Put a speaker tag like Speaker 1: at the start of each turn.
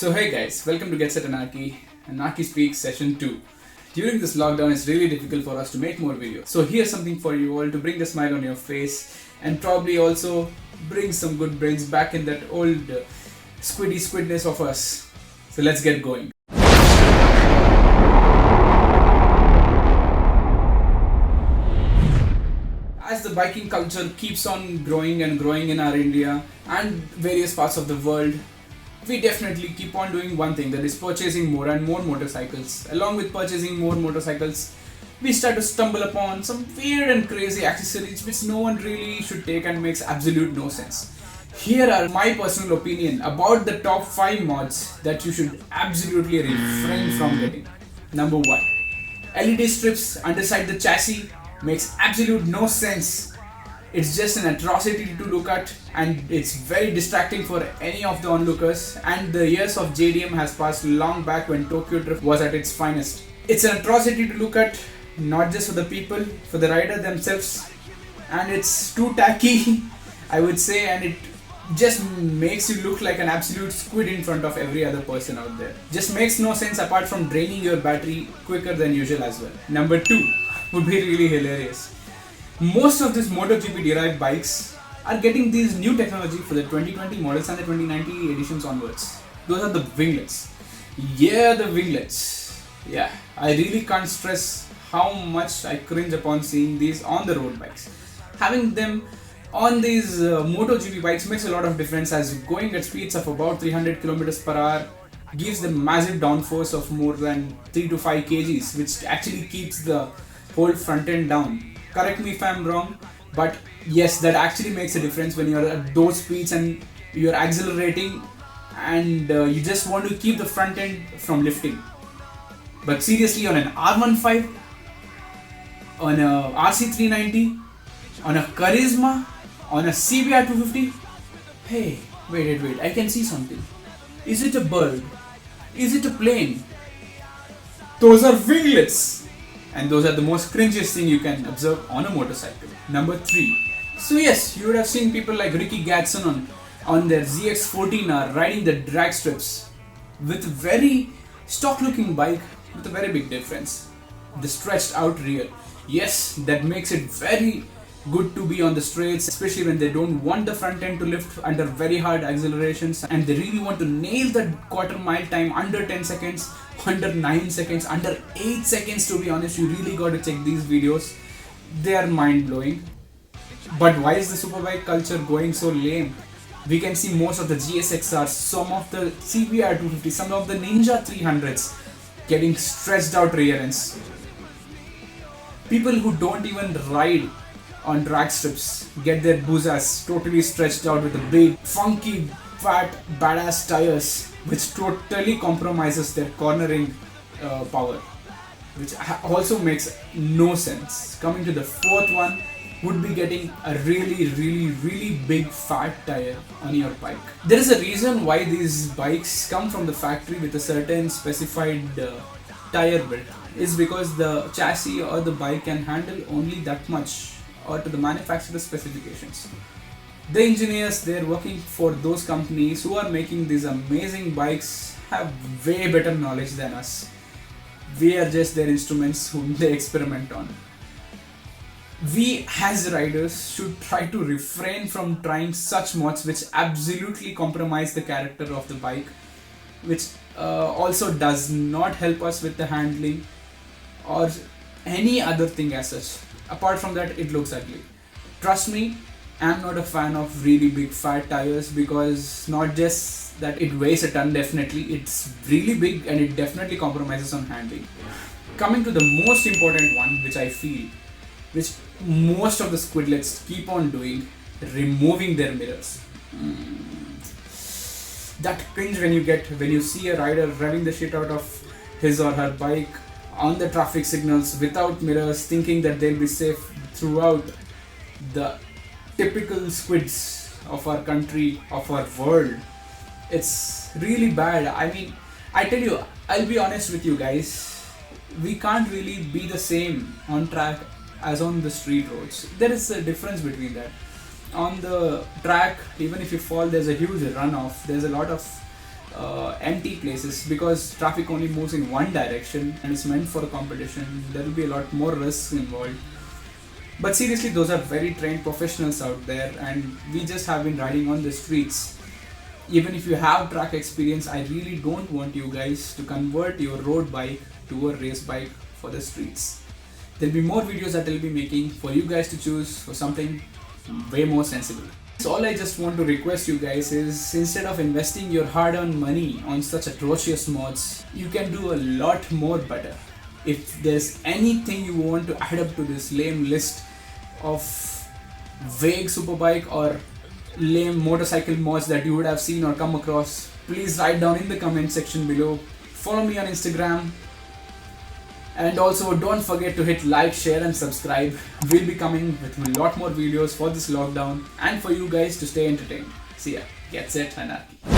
Speaker 1: So hey guys, welcome to Get Set Anarchy, Anarchy Speaks Session 2. During this lockdown, it's really difficult for us to make more videos. So here's something for you all to bring a smile on your face and probably also bring some good brains back in that old squidness of us. So let's get going. As the biking culture keeps on growing and growing in our India and various parts of the world, we definitely keep on doing one thing, that is purchasing more and more motorcycles. Along with purchasing more motorcycles, we start to stumble upon some weird and crazy accessories which no one really should take and makes absolute no sense. Here are my personal opinion about the top 5 mods that you should absolutely refrain from getting. Number 1. LED strips underside the chassis makes absolute no sense. It's just an atrocity to look at and it's very distracting for any of the onlookers, and the years of JDM has passed long back when Tokyo Drift was at its finest. It's an atrocity to look at, not just for the people, for the rider themselves, and it's too tacky I would say, and it just makes you look like an absolute squid in front of every other person out there. Just makes no sense apart from draining your battery quicker than usual as well. Number 2 would be really hilarious. Most of these MotoGP derived bikes are getting these new technology for the 2020 models and the 2019 editions onwards. Those are the winglets. Yeah, the winglets. Yeah, I really can't stress how much I cringe upon seeing these on the road bikes. Having them on these MotoGP bikes makes a lot of difference, as going at speeds of about 300 km per hour gives them massive downforce of more than 3 to 5 kgs, which actually keeps the whole front end down. Correct me if I'm wrong, but yes, that actually makes a difference when you're at those speeds and you're accelerating and you just want to keep the front end from lifting. But seriously, on an R15, on a RC390, on a Charisma, on a CBR 250, hey, wait, I can see something. Is it a bird? Is it a plane? Those are winglets! And those are the most cringiest thing you can observe on a motorcycle. Number 3. So yes, you would have seen people like Ricky Gatson on their ZX14R riding the drag strips with a very stock looking bike with a very big difference. The stretched out rear. Yes, that makes it very good to be on the straights, especially when they don't want the front end to lift under very hard accelerations and they really want to nail the quarter mile time under 10 seconds, under 9 seconds, under 8 seconds. To be honest, you really got to check these videos. They are mind blowing. But why is the superbike culture going so lame? We can see most of the GSXRs, some of the CBR 250, some of the Ninja 300s getting stretched out rear ends. People who don't even ride on drag strips get their boozas totally stretched out with the big, funky, fat, badass tires, which totally compromises their cornering power, which also makes no sense. Coming to the 4th one would be getting a really big fat tire on your bike. There is a reason why these bikes come from the factory with a certain specified tire build. It's because the chassis or the bike can handle only that much, or to the manufacturer's specifications. The engineers they're working for those companies who are making these amazing bikes have way better knowledge than us. We are just their instruments whom they experiment on. We as riders should try to refrain from trying such mods which absolutely compromise the character of the bike, which also does not help us with the handling or any other thing as such. Apart from that, it looks ugly. Trust me, I'm not a fan of really big fat tires, because not just that it weighs a ton, definitely, it's really big and it definitely compromises on handling. Coming to the most important one, which I feel, which most of the squidlets keep on doing, removing their mirrors. That cringe when you see a rider revving the shit out of his or her bike on the traffic signals without mirrors, thinking that they'll be safe throughout. The typical squids of our country, of our world. It's really bad. I mean, I tell you, I'll be honest with you guys, we can't really be the same on track as on the street roads. There is a difference between that. On the track, even if you fall, there's a huge runoff. There's a lot of empty places, because traffic only moves in one direction and it's meant for a competition. There will be a lot more risks involved. But seriously, those are very trained professionals out there, and we just have been riding on the streets. Even if you have track experience, I really don't want you guys to convert your road bike to a race bike for the streets. There'll be more videos that I'll be making for you guys to choose for something way more sensible. So all I just want to request you guys is, instead of investing your hard-earned money on such atrocious mods, you can do a lot more better. If there's anything you want to add up to this lame list of vague superbike or lame motorcycle mods that you would have seen or come across, please write down in the comment section below. Follow me on Instagram, and also don't forget to hit like, share and subscribe. We'll be coming with a lot more videos for this lockdown and for you guys to stay entertained. See ya. Get set, Anarchy.